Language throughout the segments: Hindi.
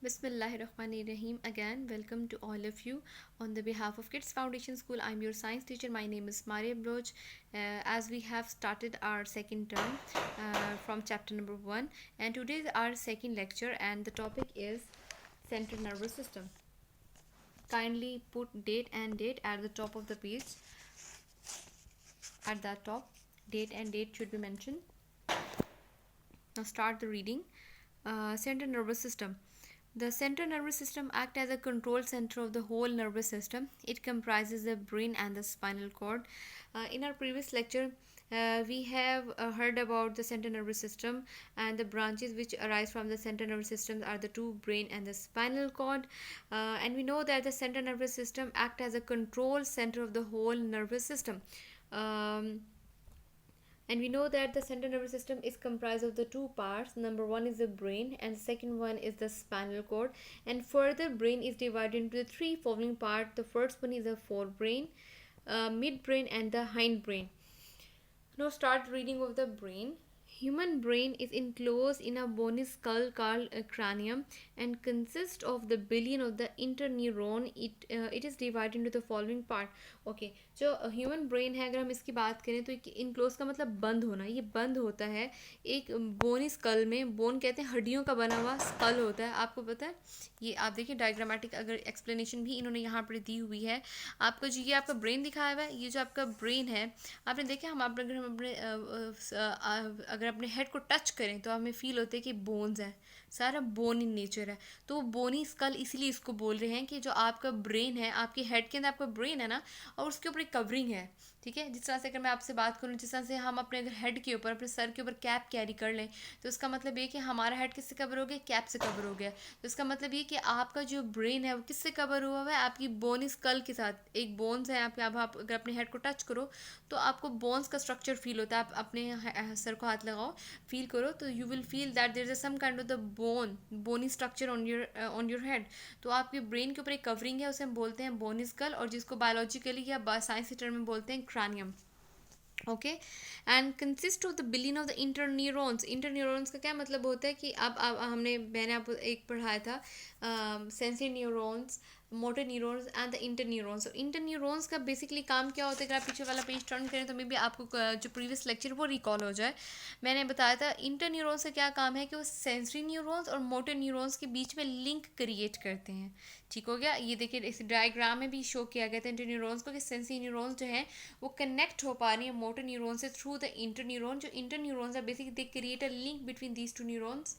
Bismillahirrahmanirrahim. Again, welcome to all of you. On the behalf of Kids Foundation School, I'm your science teacher. My name is Maria Bloch. As we have started our second term from chapter number 1, and today is our second lecture, and the topic is central nervous system. Kindly put date and date at the top of the page. At that top, date and date should be mentioned. Now start the reading. Central nervous system. The central nervous system acts as a control center of the whole nervous system. It comprises the brain and the spinal cord. In our previous lecture, we have heard about the central nervous system, and the branches which arise from the central nervous system are the two, brain and the spinal cord. And we know that the central nervous system acts as a control center of the whole nervous system. And we know that the central nervous system is comprised of the two parts. Number one is the brain, and the second one is the spinal cord. And further, brain is divided into the three following parts. The first one is the forebrain, midbrain, and the hindbrain. Now start reading of the brain. Human brain is enclosed in a bony skull called a cranium and consists of the billion of the interneuron. It is divided into the following part. Okay, जो ह्यूमन ब्रेन है, अगर हम इसकी बात करें तो इनक्लोज का मतलब बंद होना. ये बंद होता है एक बोनी स्कल में. बोन कहते हैं हड्डियों का बना हुआ, स्कल होता है. आपको पता है, ये आप देखिए डायग्रामेटिक अगर एक्सप्लेनेशन भी इन्होंने यहाँ पर दी हुई है आपको. जो ये आपका ब्रेन दिखाया हुआ है, ये जो आपका ब्रेन है, आपने देखा हम अगर हम अपने अगर अपने हेड को टच करें तो हमें फील होता है कि बोन्स है, सारा बोन इन नेचर है. तो बोनी स्कल इसीलिए इसको बोल रहे हैं कि जो आपका ब्रेन है, आपके हेड के अंदर आपका ब्रेन है ना, और उसके ऊपर एक कवरिंग है. ठीक है, जिस तरह से अगर मैं आपसे बात करूँ, जिस तरह से हम अपने अगर हेड के ऊपर, अपने सर के ऊपर कैप कैरी कर लें, तो इसका मतलब ये कि हमारा हेड किससे कवर हो गया, कैप से कवर हो गया. तो इसका मतलब ये कि आपका जो ब्रेन है वो किससे कवर हुआ हुआ है, आपकी बोनी स्कल के साथ. एक बोन्स है आपके. अब आप अगर अपने हेड को टच करो तो आपको बोन्स का स्ट्रक्चर फील होता है. आप अपने सर को हाथ लगाओ, फील करो, तो you will feel that there is some kind of the bony structure on your head. तो आपके ब्रेन के ऊपर एक कवरिंग है, उसे हम बोलते हैं बोनी स्कल, और जिसको बायोलॉजिकली या साइंस टर्म में बोलते हैं cranium. Okay, and consist of the billion of the interneurons. Interneurons का क्या मतलब होता है कि अब मैंने आपको एक पढ़ाया था sensory neurons, motor neurons and the interneurons. Interneurons का बेसिकली काम क्या होता है, अगर आप पीछे वाला पेज टर्न करें तो मे बी आपको जो प्रीवियस लेक्चर वो रिकॉल हो जाए. मैंने बताया था इंटरन्यूरॉन्स का क्या काम है कि वो सेंसरी न्यूरॉन्स और मोटर न्यूरॉन्स के बीच में लिंक क्रिएट करते हैं. ठीक हो गया. ये देखिए इस डायग्राम में भी शो किया गया था इंटरन्यूरॉन्स को कि सेंसरी न्यूरॉन्स जो है वो कनेक्ट हो पा रही है मोटर न्यूरॉन से थ्रू द इंटरन्यूरॉन. जो इंटरन्यूरॉन्स है basically they create a link between these two neurons.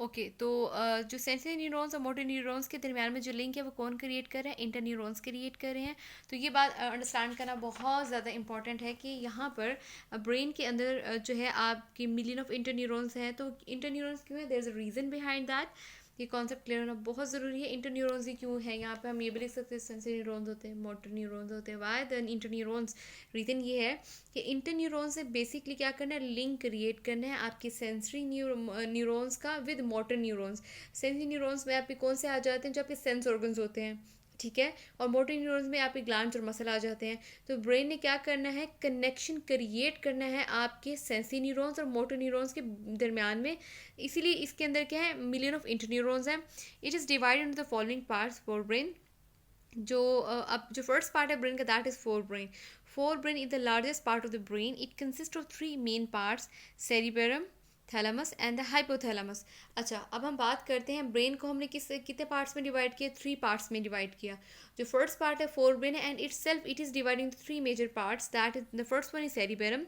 Okay, तो जो सेंसरी न्यूरॉन्स और मोटर न्यूरॉन्स के दरमियान में जो लिंक है वो कौन क्रिएट कर रहे हैं, इंटरन्यूरॉन्स क्रिएट कर रहे हैं. तो ये बात अंडरस्टैंड करना बहुत ज़्यादा इंपॉर्टेंट है कि यहाँ पर ब्रेन के अंदर जो है आपके मिलियन ऑफ इंटरन्यूरॉन्स हैं. तो इंटरन्यूरॉन्स क्यों है, there is a reason behind that. ये कॉन्सेप्ट क्लियर होना बहुत ज़रूरी है. इंटरन्यूरॉन्स ही क्यों है, यहाँ पे हम ये भी लिख सकते हैं सेंसरी न्यूरॉन्स होते हैं, मोटर न्यूरॉन्स होते हैं. वाई दैन इंटरन्यूरॉन्स, रीज़न ये है कि इंटरन्यूरॉन्स से बेसिकली क्या करना है, लिंक क्रिएट करना है आपकी सेंसरी न्यूरॉन्स का with motor neurons. Sensory neurons में आपके कौन से आ जाते हैं, जो आपके सेंस ऑर्गन्स होते हैं. ठीक है, और मोटर न्यूरॉन्स में आपके ग्लैंड्स और मसल आ जाते हैं. तो ब्रेन ने क्या करना है, कनेक्शन क्रिएट करना है आपके सेंसरी न्यूरॉन्स और मोटर न्यूरॉन्स के दरमियान में. इसीलिए इसके अंदर क्या है, मिलियन ऑफ इंटरन्यूरॉन्स हैं. It is divided into the following parts for brain. जो अब जो फर्स्ट पार्ट है ब्रेन का, that is fore brain. Forebrain is the largest part of the brain. It consists of three main parts: cerebellum, thalamus and the hypothalamus. अच्छा, अब हम बात करते हैं ब्रेन को हमने कितने पार्ट्स में डिवाइड किया, थ्री पार्ट्स में डिवाइड किया. जो फर्स्ट पार्ट है fore brain and itself it is dividing three major parts. That is the first one is cerebrum,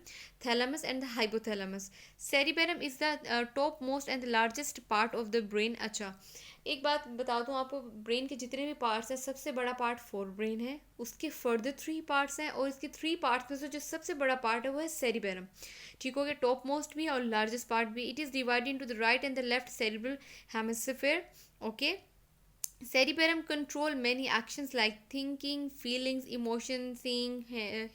thalamus and the hypothalamus. Cerebrum is the topmost and the largest part of the brain. अच्छा, एक बात बता दूं आपको, ब्रेन के जितने भी पार्ट्स हैं सबसे बड़ा पार्ट फोर ब्रेन है, उसके फर्दर थ्री पार्ट्स हैं, और इसके थ्री पार्ट्स में से जो सबसे बड़ा पार्ट है वो है सेरिबेरम. ठीक हो गया, टॉप मोस्ट भी और लार्जेस्ट पार्ट भी. It is divided into the right and the left cerebral hemisphere. Okay, cerebellum control many actions like thinking, feelings, emotions, seeing,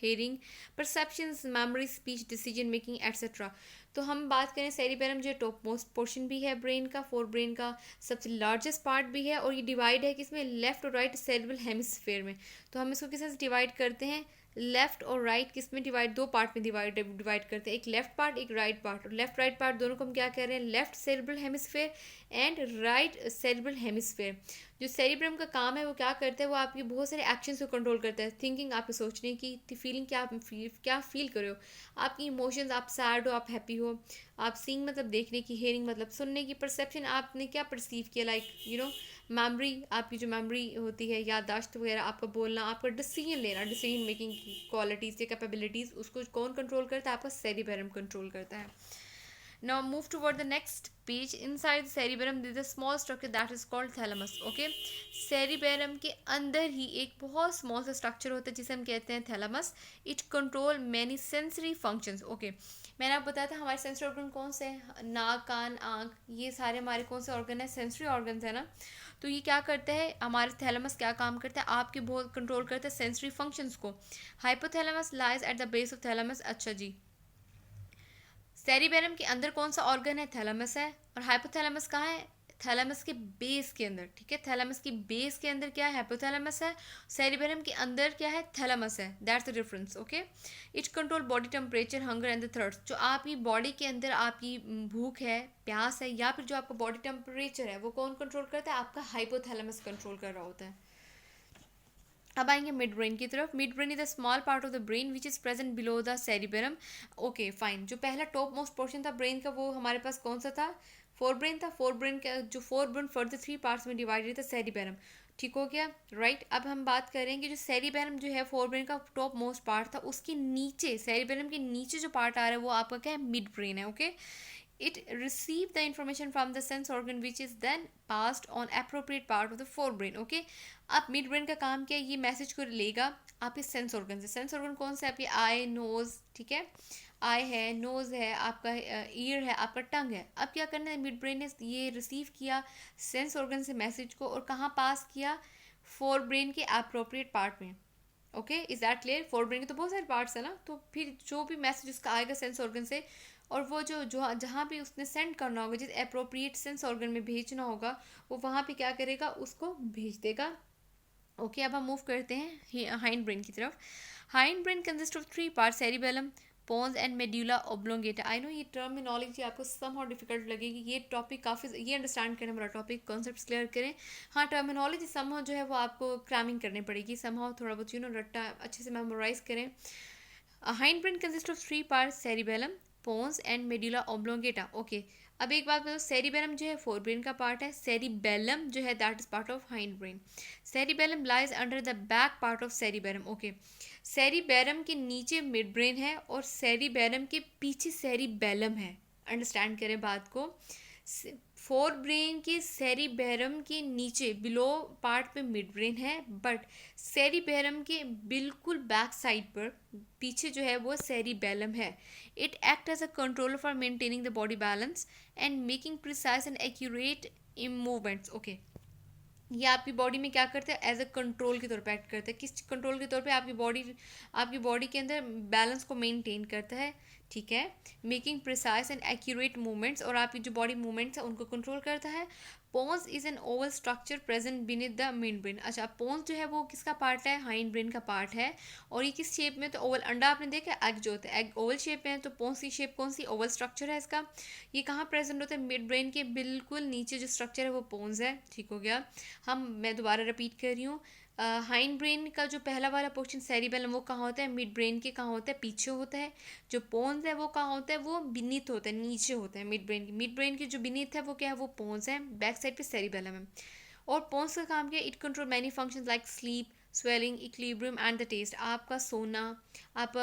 hearing, perceptions, memory, speech, decision making, etc. तो हम बात करें सेरिबेरम जो टॉप मोस्ट पोर्शन भी है ब्रेन का, फोर ब्रेन का सबसे लार्जेस्ट पार्ट भी है, और ये डिवाइड है किसमें, लेफ्ट और राइट सेरिब्रल हेमिस्फीयर में. तो हम इसको किस तरह से डिवाइड करते हैं, लेफ्ट और राइट किस में डिवाइड, दो पार्ट में डिवाइड करते हैं, एक लेफ्ट पार्ट एक राइट पार्ट। और लेफ्ट राइट पार्ट दोनों को हम क्या कह रहे हैं, left cerebral hemisphere and right cerebral hemisphere. जो सेरिब्रम का काम है वो क्या करता है, वो आपकी बहुत सारे एक्शंस को कंट्रोल करता है, थिंकिंग, आपके सोचने की, फीलिंग, क्या फील कर रहे हो, आपकी इमोशंस, आप सैड हो आप हैप्पी हो, आप सीइंग मतलब देखने की, हेयरिंग मतलब सुनने की, परसेप्शन आपने क्या परसीव किया, लाइक मेमोरी, आपकी जो मेमोरी होती है, याददाश्त वगैरह, आपका बोलना, आपका डिसीजन लेना, डिसीजन मेकिंग की क्वालिटीज़ या कैपेबिलिटीज़, उसको कौन कंट्रोल करता है, आपका सेरिबेरम कंट्रोल करता है। Now move toward the next page. Inside the cerebellum there is a small structure that is called thalamus. Okay, cerebellum के अंदर ही एक बहुत small सा structure होता है जिसे हम कहते हैं thalamus. It control many sensory functions. Okay, मैंने आपको बताया था हमारे सेंसरी ऑर्गन कौन से हैं, नाक, कान, आँख, ये सारे हमारे कौन से ऑर्गन है, सेंसरी ऑर्गन है ना। तो ये क्या करते हैं, हमारे थैलेमस क्या काम करता है, आपके बहुत कंट्रोल करता है सेंसरी फंक्शंस को। Hypothalamus lies at the base of thalamus. अच्छा जी, सेरिबेरम के अंदर कौन सा ऑर्गन है, थैलेमस है, और हाइपोथैलेमस कहाँ है, थैलेमस के बेस के अंदर। ठीक है, थैलेमस की बेस के अंदर क्या है, हाइपोथैलेमस है, सेरिबेरम के अंदर क्या है, थैलेमस है। That's the difference. Okay, it control body temperature, hunger and the thirst. जो आपकी बॉडी के अंदर आपकी भूख है, प्यास है, या फिर जो आपका बॉडी टेम्परेचर है, वो कौन कंट्रोल करता है, आपका हाइपोथैलेमस कंट्रोल कर रहा होता है। अब आएंगे मिड ब्रेन की तरफ। Mid brain is a small part of the brain which is present below the cerebrum. Okay fine, जो पहला टॉप मोस्ट पोर्शन था ब्रेन का वो हमारे पास कौन सा था, फोर ब्रेन था। फोर ब्रेन का जो fore brain further three parts में डिवाइडेड था, सेरिबेरम। ठीक हो गया, राइट। अब हम बात करेंगे जो सेरिबेरम जो है फोर ब्रेन का टॉप मोस्ट पार्ट था, उसके नीचे, सेरिबेरम के नीचे जो पार्ट आ रहा है वो आपका क्या है, मिड ब्रेन है। Okay, it receive the information from the sense organ which is then passed on appropriate part of the forebrain. Okay, अब मिड ब्रेन का काम क्या है, ये मैसेज को लेगा आपके सेंस ऑर्गन से। सेंस ऑर्गन कौन सा है, आपकी आई, नोज, ठीक है, आई है, नोज है, आपका ईयर है, आपका टंग है। अब क्या करना है, मिड ब्रेन ने ये रिसीव किया सेंस ऑर्गन से मैसेज को, और कहाँ पास किया, फोर ब्रेन के अप्रोप्रिएट पार्ट में। Okay, is that clear. Fore brain के तो बहुत सारे पार्ट्स है ना, तो फिर जो भी मैसेज उसका आएगा सेंस ऑर्गन से, और वो जो जो जहाँ भी उसने सेंड करना होगा, जिस अप्रोप्रिएट सेंस ऑर्गन में भेजना होगा, वो वहाँ पे क्या करेगा, उसको भेज देगा। ओके, अब हम मूव करते हैं हाइंड ब्रेन की तरफ। Hind brain consist of three part, cerebellum, pons and medulla oblongata. I know ये टर्मिनोलॉजी आपको समहाउ डिफिकल्ट लगेगी, ये टॉपिक काफ़ी, ये अंडरस्टैंड करें हमारा टॉपिक, कॉन्सेप्ट्स क्लियर करें। हाँ, टर्मिनोलॉजी समहाउ जो है वो आपको क्रैमिंग करनी पड़ेगी, समहाउ थोड़ा बहुत रट्टा अच्छे से मेमोराइज करें। Hind brain consist of three part, cerebellum, pons and medulla oblongata. Okay, अब एक बात बताओ, सेरिबेलम जो है फोर ब्रेन का पार्ट है, सेरिबेलम जो है that is part of hind brain. Cerebellum lies under the back part of cerebellum. Okay, cerebellum के नीचे मिड ब्रेन है और सेरिबेलम के पीछे सेरिबेलम है। अंडरस्टैंड करें बात को, फोर ब्रेन के सेरिबेरम के नीचे बिलो पार्ट पे मिड ब्रेन है, बट सेरिबेरम के बिल्कुल बैक साइड पर पीछे जो है वो सेरिबेलम है। It act as a controller for maintaining the body balance and making precise and accurate movements. Okay, ये आपकी बॉडी में क्या करते हैं, एज अ कंट्रोल के तौर पे एक्ट करते हैं। किस कंट्रोल के तौर पे, आपकी बॉडी के अंदर बैलेंस को मेंटेन करता है। ठीक है, making precise and accurate movements, और आपकी जो बॉडी मूवमेंट्स है उनको कंट्रोल करता है। Pons is an oval structure present beneath the mid brain. अच्छा, पोन्स जो है वो किसका पार्ट है, हाइंड ब्रेन का पार्ट है, और ये किस शेप में, तो ओवल। अंडा आपने देखा, एग जो होता है एग ओवल शेप में है, तो पोन्स की शेप कौन सी, ओवल स्ट्रक्चर है इसका। ये कहाँ प्रेजेंट होता है, मिड ब्रेन के बिल्कुल नीचे जो स्ट्रक्चर है वो पोन्स है। ठीक हो गया, मैं दोबारा रिपीट कर रही हूँ। हाइंड ब्रेन का जो पहला वाला पोर्शन सेरिबेलम वो कहाँ होता है, मिड ब्रेन के कहाँ होता है, पीछे होता है। जो पोन्स है वो कहाँ होता है, वो बीनीथ होता है, नीचे होता है मिड ब्रेन की जो बीनीथ है वो क्या है, वो पोन्स है, बैक साइड पे सेरिबेलम है। और पोन्स का काम क्या है, it control many functions like sleep, swelling, equilibrium and the taste. आपका सोना, आप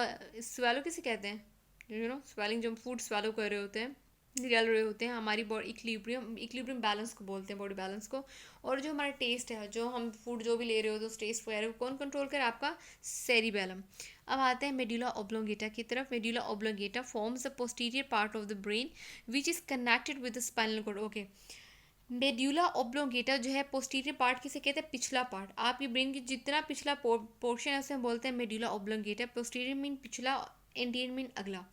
स्वेलो किसे कहते हैं, स्वेलिंग, जो फूड स्वेलो कर रहे होते हैं, निगल रहे होते हैं, हमारी बॉडी इक्विलिब्रियम बैलेंस को बोलते हैं, बॉडी बैलेंस को। और जो हमारा टेस्ट है, जो हम फूड जो भी ले रहे हो तो उस टेस्ट वगैरह को कौन कंट्रोल करे, आपका सेरिबेलम। अब आते हैं मेड्यूला ओब्लोंगेटा की तरफ। Medulla oblongata forms the posterior part of the brain which is connected with the spinal cord. Okay, medulla oblongata जो है पोस्टीरियर पार्ट किसे कहते हैं, पिछला पार्ट। आपकी ब्रेन की जितना पिछला पोर्शन है उसे हम बोलते हैं मेड्यूला ओब्लोंगेटा। पोस्टीरियर मीन पिछला, एंटीरियर मीन अगला,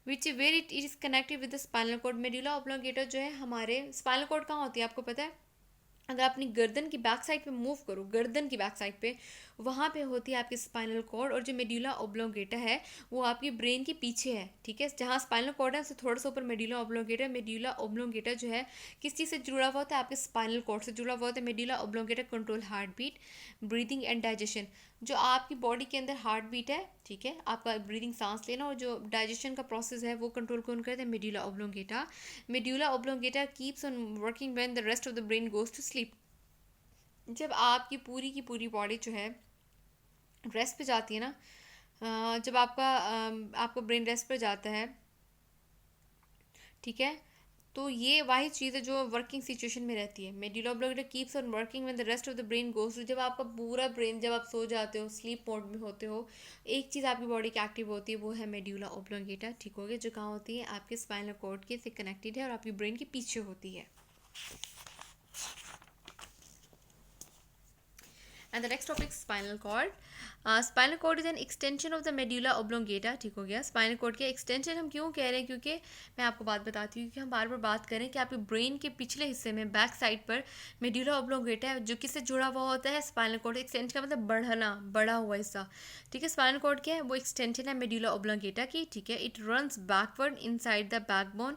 which where it is connected with the spinal cord. Medulla oblongata जो है हमारे, स्पाइनल कॉर्ड कहाँ होती है आपको पता है, अगर अपनी गर्दन की बैक साइड पे मूव करो, गर्दन की बैक साइड पे, वहाँ पे होती है आपकी स्पाइनल कॉर्ड, और जो मेड्यूला ऑब्लोंगेटा है वो आपकी ब्रेन के पीछे है, ठीक है। जहाँ स्पाइनल कॉर्ड है उससे थोड़ा सा ऊपर मेड्यूला ऑब्लोंगेटा। मेड्यूला ऑब्लोंगेटा जो है किस चीज़ से जुड़ा हुआ होता है, आपके स्पाइनल कॉर्ड से जुड़ा हुआ होता है। Medulla oblongata control heartbeat, breathing and digestion. जो आपकी बॉडी के अंदर हार्ट बीट है, ठीक है, आपका ब्रीदिंग सांस लेना, और जो डाइजेशन का प्रोसेस है वो कंट्रोल कौन करता है, medulla oblongata. Medulla oblongata keeps on working when the rest of the brain goes to sleep. जब आपकी पूरी की पूरी बॉडी जो है रेस्ट पे जाती है ना, जब आपका ब्रेन रेस्ट पे जाता है, ठीक है, तो ये वही चीज़ है जो वर्किंग सिचुएशन में रहती है। Medulla oblongata keeps on working when the rest of the brain goes to. जब आपका पूरा ब्रेन, जब आप सो जाते हो, स्लीप मोड में होते हो, एक चीज़ आपकी बॉडी की एक्टिव होती है, वो है मेडुला ऑब्लोंगेटा, ठीक हो गया, जो कहाँ होती है, आपके स्पाइनल कॉर्ड के से कनेक्टेड है और आपकी ब्रेन के पीछे होती है। And the next topic, spinal cord. Spinal cord is an extension of the medulla oblongata, ठीक हो गया। स्पाइनल कॉर्ड के एक्सटेंशन हम क्यों कह रहे हैं, क्योंकि मैं आपको बात बताती हूँ, क्योंकि हम बार बार बात करें कि आपके ब्रेन के पिछले हिस्से में बैक साइड पर मेड्यूला ऑब्लोंगेटा है, जो किससे जुड़ा हुआ होता है, स्पाइनल कॉर्ड। एक्सटेंशन का मतलब बढ़ना, बड़ा हुआ हिस्सा, ठीक है। स्पाइनल कॉर्ड क्या है, वो एक्सटेंशन है मेड्यूला ऑब्लोंगेटा की, ठीक है। It runs backward inside the backbone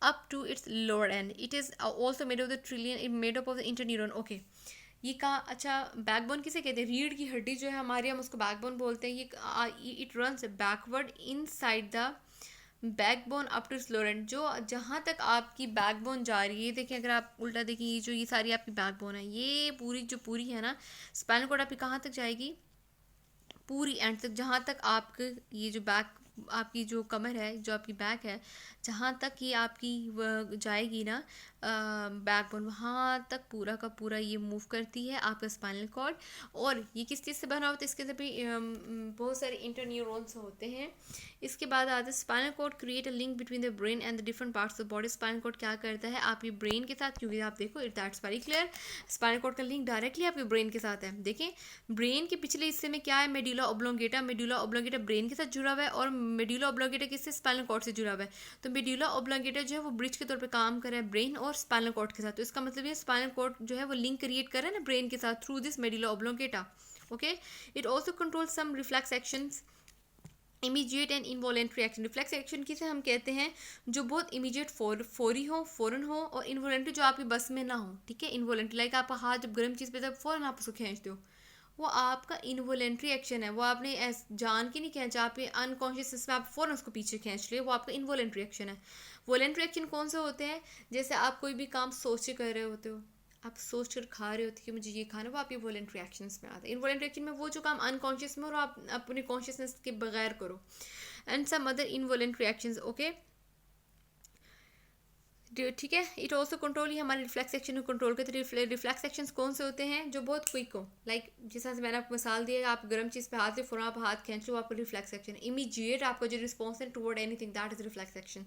up to its lower end. It is also made of the trillion, made up of the interneuron. Okay, ये कहाँ, अच्छा, बैकबोन किसे कहते हैं, रीढ़ की हड्डी जो है हमारी, हम उसको बैकबोन बोलते हैं। ये it runs backward inside the backbone up to slower end. जो जहाँ तक आपकी बैकबोन जा रही है, देखिए अगर आप उल्टा देखिए, ये जो ये सारी आपकी बैकबोन है, ये पूरी जो पूरी है ना, स्पाइनल कॉर्ड आपकी कहाँ तक जाएगी, पूरी एंड तक, जहाँ तक आपके ये जो बैक, आपकी जो कमर है, जो आपकी बैक है, जहाँ तक ये आपकी जाएगी ना बैकबोन, वहाँ तक पूरा का पूरा ये मूव करती है आपका स्पाइनल कॉर्ड। और ये किस चीज़ से बना होता है, इसके अंदर भी बहुत सारे इंटरन्यूरॉन्स होते हैं। इसके बाद आता है spinal cord create a link between the brain and the different parts of body. Spinal cord क्या करता है आपकी ब्रेन के साथ, क्योंकि आप देखो that's very clear, spinal cord का लिंक डायरेक्टली आपके ब्रेन के साथ है। देखें, ब्रेन के पिछले हिस्से में क्या है, medulla oblongata. Medulla oblongata brain के साथ जुड़ा हुआ है, और मेड्यूला ऑब्लोंगेटा किससे, स्पाइनल कॉर्ड से जुड़ा हुआ है। तो मेड्यूला ऑब्लोंगेटा जो है वो ब्रिज के तौर पे काम कर रहा है ब्रेन और स्पाइनल कॉर्ड के साथ। तो इसका मतलब ये स्पाइनल कॉर्ड जो है वो लिंक क्रिएट कर रहा है ना ब्रेन के साथ through this medulla oblongata. Okay, it also control some reflex actions, immediate and involuntary action. Reflex action किसे हम कहते हैं, जो बहुत इमीजिएट फौरी हो, फ़ौरन हो, और इनवॉलेंट्री जो आपकी बस में ना हो, ठीक है। इनवॉलेंट्री लाइक आपका हाथ जब गर्म चीज़ पे तब फ़ौरन आप उसको खींचते हो, वो आपका इनवॉलेंट्री एक्शन है। वो आपने जान के नहीं खींचा, आप अनकॉन्शियस में आप फ़ौरन उसको पीछे खींच लिए, वो आपका इनवॉलेंट्री एक्शन है। वॉलेंट्री एक्शन कौन से होते हैं, जैसे आप कोई भी काम सोच के कर रहे होते हो, आप सोच कर खा रहे होते कि मुझे ये खाना, वो आपके वॉलेंट्री एक्शंस में आता है। इनवॉलेंट्री एक्शन में वो जो काम अनकॉन्शियस में और आप अपने कॉन्शियसनेस के बगैर करो, and some other involuntary actions. Okay, ठीक है। इट ऑल्सो कंट्रोल, ही हमारे रिफ्लेक्स एक्शन को कंट्रोल करते हैं। रिफ्लेक्स एक्शंस कौन से होते हैं, जो बहुत क्विक हो, लाइक जिस तरह से मैंने आपको मिसाल दिया, आप गर्म चीज़ पे हाथ से फ़ौरन आप हाथ खींच लो, आपका रिफ्लेक्स एक्शन। इमीजिएट आपका जो रिस्पॉन्स है toward anything, that is reflex action.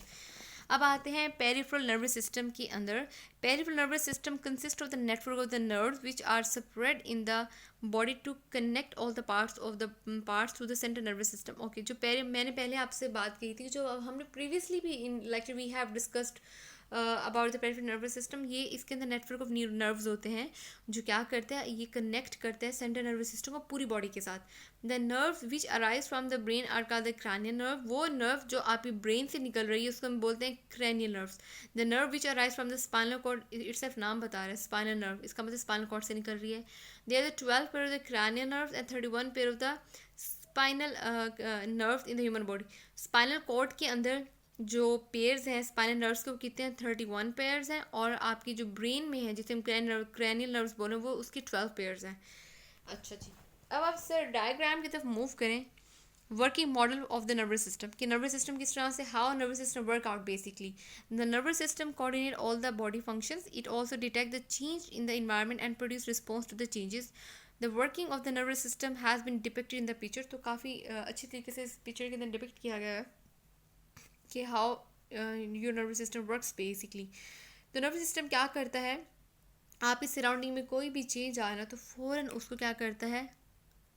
अब आते हैं पेरिफेरल नर्वस सिस्टम के अंदर। Peripheral nervous system consist of the network of the nerves which are spread in the body to connect all the parts through the central nervous system. Okay, जो मैंने पहले आपसे बात की थी, जो हमने प्रीवियसली भी in lecture we have discussed about the peripheral nervous system. ये इसके अंदर नेटवर्क ऑफ नर्व्स होते हैं जो क्या करते हैं, ये कनेक्ट करते हैं सेंट्रल नर्वस सिस्टम को पूरी बॉडी के साथ। The nerves which arise from the brain are called the cranial nerve. वो नर्व जो आपकी ब्रेन से निकल रही है उसको हम बोलते हैं cranial nerves. The nerve which arise from the spinal cord, itself नाम बता रहा है स्पाइनल नर्व, इसका मतलब स्पाइनल कॉर्ड से निकल रही है। They are the 12 pair of the cranial nerves and 31 pair of the spinal nerves in the human body. Spinal cord के अंदर जो पेयर्स हैं स्पाइनल नर्व्स के, वो कितने हैं, 31 पेयर्स हैं, और आपकी जो ब्रेन में है जिसे हम क्रैनियल नर्व्स बोले, वो उसकी 12 पेयर्स हैं। अच्छा जी, अब आप सर डायग्राम की तरफ मूव करें। Working model of the nervous system, कि नर्वस सिस्टम किस तरह से, how nervous system work out basically. The nervous system coordinate all the body functions, it also detect the change in the environment and produce response to the changes. The working of the nervous system has been depicted in the picture. तो काफ़ी अच्छी तरीके से इस पिक्चर के अंदर डिपिक्ट किया गया है कि how your nervous system works basically. तो नर्वस सिस्टम क्या करता है, आपकी सराउंडिंग में कोई भी चेंज आए ना तो फ़ौरन उसको क्या करता है,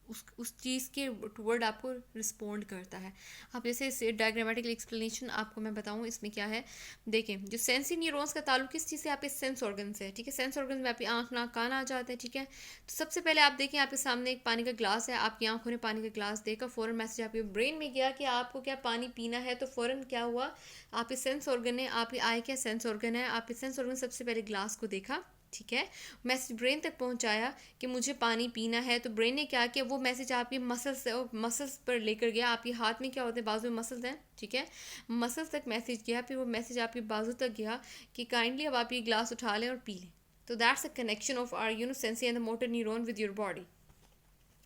उस चीज़ के टुवर्ड आपको रिस्पोंड करता है। अब जैसे इस डायग्रामेटिकल एक्सप्लेनेशन आपको मैं बताऊँ इसमें क्या है। देखें, जो सेंसरी न्यूरॉन्स का ताल्लुक किस चीज़ से, आपके सेंस ऑर्गन से है, ठीक है। सेंस ऑर्गन में आपकी आँख, नाक, कान आ जाते हैं, ठीक है। तो सबसे पहले आप देखें, आपके सामने एक पानी का ग्लास है, आपकी आंखों ने पानी का ग्लास देखा, फ़ौरन मैसेज आपके ब्रेन में गया कि आपको क्या पानी पीना है। तो फ़ौरन क्या हुआ, आपके सेंस ऑर्गन ने, आपकी आई क्या सेंस ऑर्गन है, आपके सेंस ऑर्गन सबसे पहले ग्लास को देखा, ठीक है। मैसेज ब्रेन तक पहुंचाया कि मुझे पानी पीना है। तो ब्रेन ने क्या किया, वो मैसेज आपके मसल्स पर लेकर गया। आपके हाथ में क्या होते हैं, बाजू में मसल्स हैं, ठीक है। मसल्स तक मैसेज गया, फिर वो मैसेज आपके बाजू तक गया कि काइंडली अब आप ये ग्लास उठा लें और पी लें। तो that's a connection of our sensory and the motor neuron with your body.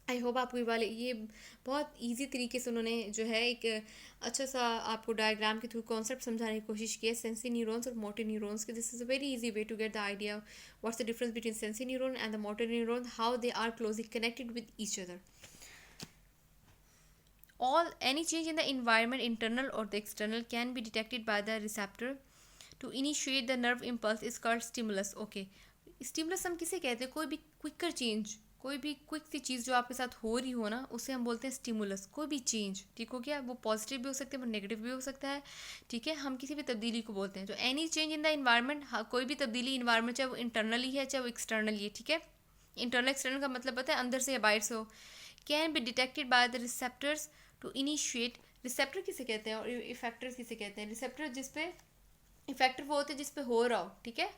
I hope आपको ये वाले ये बहुत इजी तरीके से उन्होंने जो है एक अच्छा सा आपको डायग्राम के थ्रू कॉन्सेप्ट समझाने की कोशिश की है सेंसरी न्यूरॉन्स और मोटर न्यूरॉन्स के। This is a very easy way to get the idea what's the difference between sensory neuron and the motor neuron, how they are closely connected with each other. All any change in the environment, internal or the external, can be detected by the receptor. To initiate the nerve impulse is called stimulus. Okay, stimulus हम किसे कहते हैं, कोई भी क्विकर चेंज, कोई भी क्विक सी चीज़ जो आपके साथ हो रही हो ना, उसे हम बोलते हैं स्टिमुलस। कोई भी चेंज, ठीक हो गया, वो पॉजिटिव भी हो सकता है, वो नेगेटिव भी हो सकता है, ठीक है। हम किसी भी तब्दीली को बोलते हैं जो any change in the environment, कोई भी तब्दीली इन्वायरमेंट, चाहे वो इंटरनली है चाहे वो एक्सटर्नली है, ठीक है। इंटरनल एक्सटर्नल का मतलब पता है, अंदर से या बाहर से हो। Can be detected by the receptors to initiate. Receptor किसे कहते हैं और इफेक्टर्स किसे कहते हैं। रिसेप्टर जिस पे, इफेक्टर वो होते हैं जिस पे हो रहा हो, ठीक है।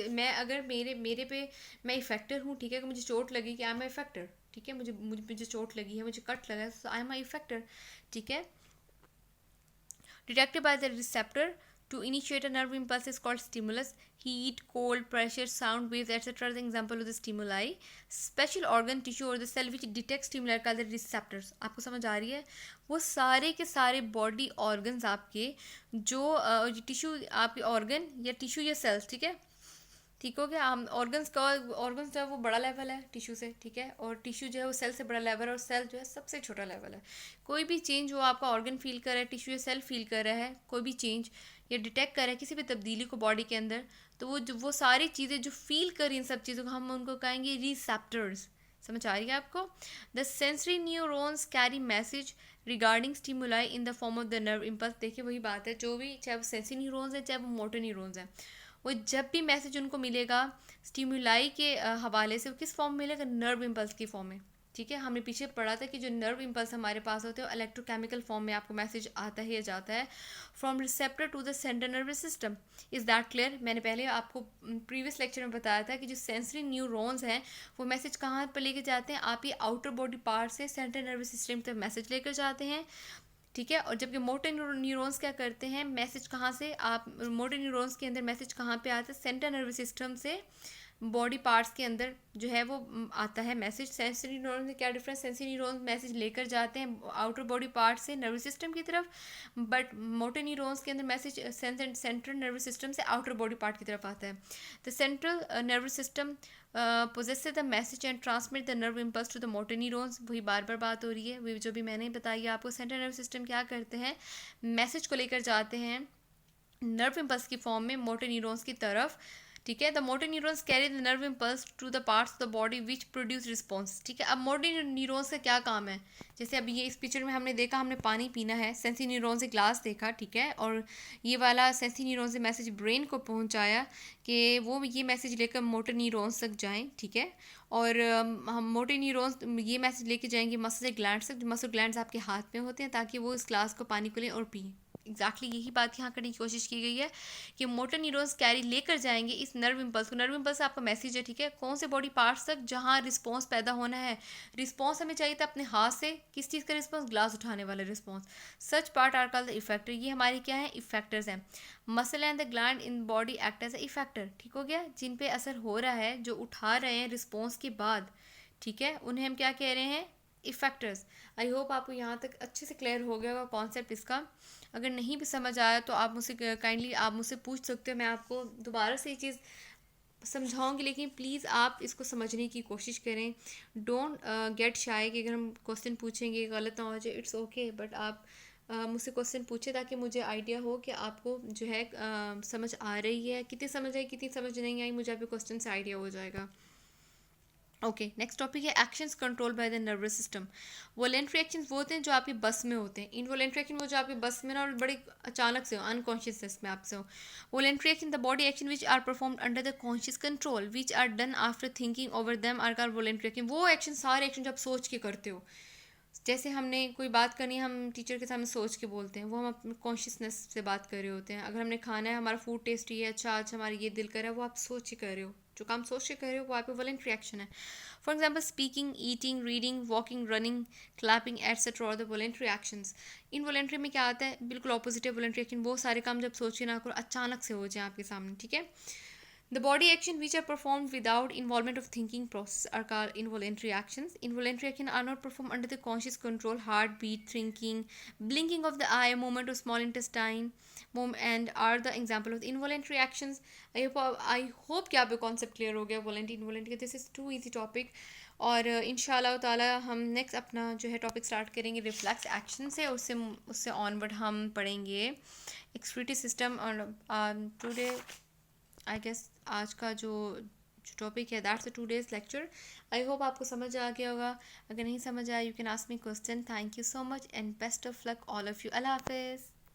मैं अगर मेरे पे मैं इफेक्टर हूँ, ठीक है, कि मुझे चोट लगी, कि आई एम इफेक्टर, ठीक है। मुझे चोट लगी है, मुझे कट लगा है, सो आई एम इफेक्टर, ठीक है। Detected by the receptor to initiate a nerve impulse is called stimulus. Heat, cold, pressure, sound waves, etc. are the example of the stimuli. Special organ, tissue or the cell which detect stimuli are called the receptors. आपको समझ आ रही है, वो सारे के सारे बॉडी ऑर्गन्स आपके, जो टिश्यू आपके ऑर्गन या टिश्यू या सेल्स, ठीक है, ठीक हो गया। हम ऑर्गन्स जो है वो बड़ा लेवल है टिश्यू से, ठीक है, और टिश्यू जो है वो सेल से बड़ा लेवल है, और सेल जो है सबसे छोटा लेवल है। कोई भी चेंज वो आपका ऑर्गन फील कर रहा है, टिश्यू या सेल फील कर रहा है, कोई भी चेंज या डिटेक्ट कर रहा है किसी भी तब्दीली को बॉडी के अंदर, तो वो सारी चीज़ें जो फील कर रही इन सब चीज़ों को हम उनको कहेंगे रिसेप्टर्स। समझ आ रही है आपको। The sensory neurons carry message regarding stimuli in the form of the nerve impulse. देखिए वही बात है, जो भी, चाहे वो सेंसरी न्यूरॉन्स है चाहे वो मोटर न्यूरॉन्स है, वो जब भी मैसेज उनको मिलेगा स्टिमुलाई के हवाले से, वो किस फॉर्म में मिलेगा, नर्व इम्पल्स की फॉर्म में, ठीक है। हमने पीछे पढ़ा था कि जो नर्व इम्पल्स हमारे पास होते हैं इलेक्ट्रोकेमिकल फॉर्म में आपको मैसेज आता ही जाता है from receptor to the central nervous system. Is that clear. मैंने पहले आपको प्रीवियस लेक्चर में बताया था कि जो सेंसरी न्यूरॉन्स हैं वो मैसेज कहाँ पर लेके जाते हैं, आप ये आउटर बॉडी पार्ट से सेंट्रल नर्वस सिस्टम तक मैसेज लेकर जाते हैं, ठीक है। और जबकि मोटर न्यूरॉन्स क्या करते हैं, मैसेज कहाँ से, आप मोटर न्यूरॉन्स के अंदर मैसेज कहाँ पे आता है, सेंट्रल नर्वस सिस्टम से बॉडी पार्ट्स के अंदर जो है वो आता है मैसेज। सेंसरी न्यूरॉन्स में क्या डिफरेंस, सेंसरी न्यूरॉन्स मैसेज लेकर जाते हैं आउटर बॉडी पार्ट से नर्वस सिस्टम की तरफ, बट मोटर न्यूरॉन्स के अंदर मैसेज सेंट्रल नर्वस सिस्टम से आउटर बॉडी पार्ट की तरफ आता है। The central nervous system possesses the message and transmit the nerve impulse to the motor neurons। वही बार बार बात हो रही है, वही जो भी मैंने बताई आपको। सेंट्रल नर्व सिस्टम क्या करते हैं, मैसेज को लेकर जाते हैं नर्व इम्पल्स की फॉर्म में मोटर न्यूरॉन्स की तरफ, ठीक है। The motor neurons carry the nerve impulse to the parts of the body which produce response, ठीक है। अब मोटर न्यूरॉन्स का क्या काम है, जैसे अभी ये इस पिक्चर में हमने देखा, हमने पानी पीना है, सेंसरी न्यूरॉन से ग्लास देखा, ठीक है, और ये वाला सेंसरी न्यूरॉन से मैसेज ब्रेन को पहुंचाया कि वो ये मैसेज लेकर मोटर न्यूरॉन्स तक जाएं, ठीक है। और हम मोटर न्यूरॉन्स ये मैसेज लेके जाएंगे मसल ग्लैंड्स तक, जो मसल ग्लैंड्स आपके हाथ में होते हैं, ताकि वो इस ग्लास को पानी को लें और पिए। एग्जैक्टली यही बात यहाँ करने की कोशिश की गई है कि मोटर न्यूरॉन्स कैरी लेकर जाएंगे इस नर्व इम्पल्स को। नर्व इम्पल्स आपका मैसेज है, ठीक है, कौन से बॉडी पार्ट्स तक, जहाँ रिस्पॉन्स पैदा होना है। रिस्पॉन्स हमें चाहिए था अपने हाथ से, किस चीज़ का रिस्पॉन्स, ग्लास उठाने वाला response. Such part are called the effector. ये हमारे क्या है, इफेक्टर्स हैं। Muscle and the gland in body act as a effector, ठीक हो गया, जिन पे असर हो रहा है, जो उठा रहे हैं रिस्पॉन्स के बाद, ठीक है, उन्हें हम क्या कह रहे हैं, इफेक्टर्स। आई होप आपको यहाँ तक अच्छे से क्लियर हो गया होगा कॉन्सेप्ट इसका। अगर नहीं भी समझ आया तो आप मुझसे काइंडली आप मुझसे पूछ सकते हो, मैं आपको दोबारा से ये चीज़ समझाऊंगी, लेकिन प्लीज़ आप इसको समझने की कोशिश करें। डोंट गेट शाय कि अगर हम क्वेश्चन पूछेंगे गलत ना हो जाए, इट्स ओके, बट आप मुझसे क्वेश्चन पूछे ताकि मुझे आइडिया हो कि आपको जो है समझ आ रही है, कितनी समझ आई कितनी समझ नहीं आई, मुझे आपके क्वेश्चन से आइडिया हो जाएगा। ओके, नेक्स्ट टॉपिक है actions control by the nervous system. Voluntary actions वो होते हैं जो आपकी बस में होते हैं। इनवॉलेंट्री एक्शन वो जो आपकी बस में ना और बड़े अचानक से हो, अनकॉन्शियसनेस में आपसे हो। Voluntary action the body action which are performed under the conscious control which are done after thinking over them are called voluntary action. वो एक्शन, सारे एक्शन जो आप सोच के करते हो, जैसे हमने कोई बात करनी है, हम टीचर के सामने सोच के बोलते हैं, वो हम अपने कॉन्शियसनेस से बात कर रहे होते हैं। अगर हमने खाना है, हमारा फूड टेस्टी है, अच्छा आज हमारा ये दिल कर रहा है, वो आप सोच के कर रहे हो। जो काम सोच के कर रहे हो वो आपकी वॉलेंट्री एक्शन है। For example speaking, eating, reading, walking, running, clapping etcetera और द वॉलेंट्री एक्शंस। इनवॉलेंट्री में क्या आता है, बिल्कुल ऑपोजिट है वॉलेंट्री एक्शन। वो सारे काम जब सोचिए ना करो, अचानक से हो जाए आपके सामने, ठीक है। The body action which are performed without involvement of thinking process are called involuntary actions. Involuntary actions are not performed under the conscious control, heartbeat, thinking, blinking of the eye, movement of small intestine, and are the example of the involuntary actions. I hope कि आपको concept clear हो गया voluntary involuntary. This is too easy topic. और इंशाल्लाह ताला हम नेक्स्ट अपना जो है टॉपिक स्टार्ट करेंगे रिफ्लेक्स एक्शन से। उससे ऑनवर्ड हम पढ़ेंगे एक्सक्रीटरी सिस्टम। और टुडे आई गेस आज का जो टॉपिक है that's a 2 days lecture. I hope आपको समझ आ गया होगा। अगर नहीं समझ आया you can ask me question. Thank you so much and best of luck all of you. अल्लाह हाफिज़।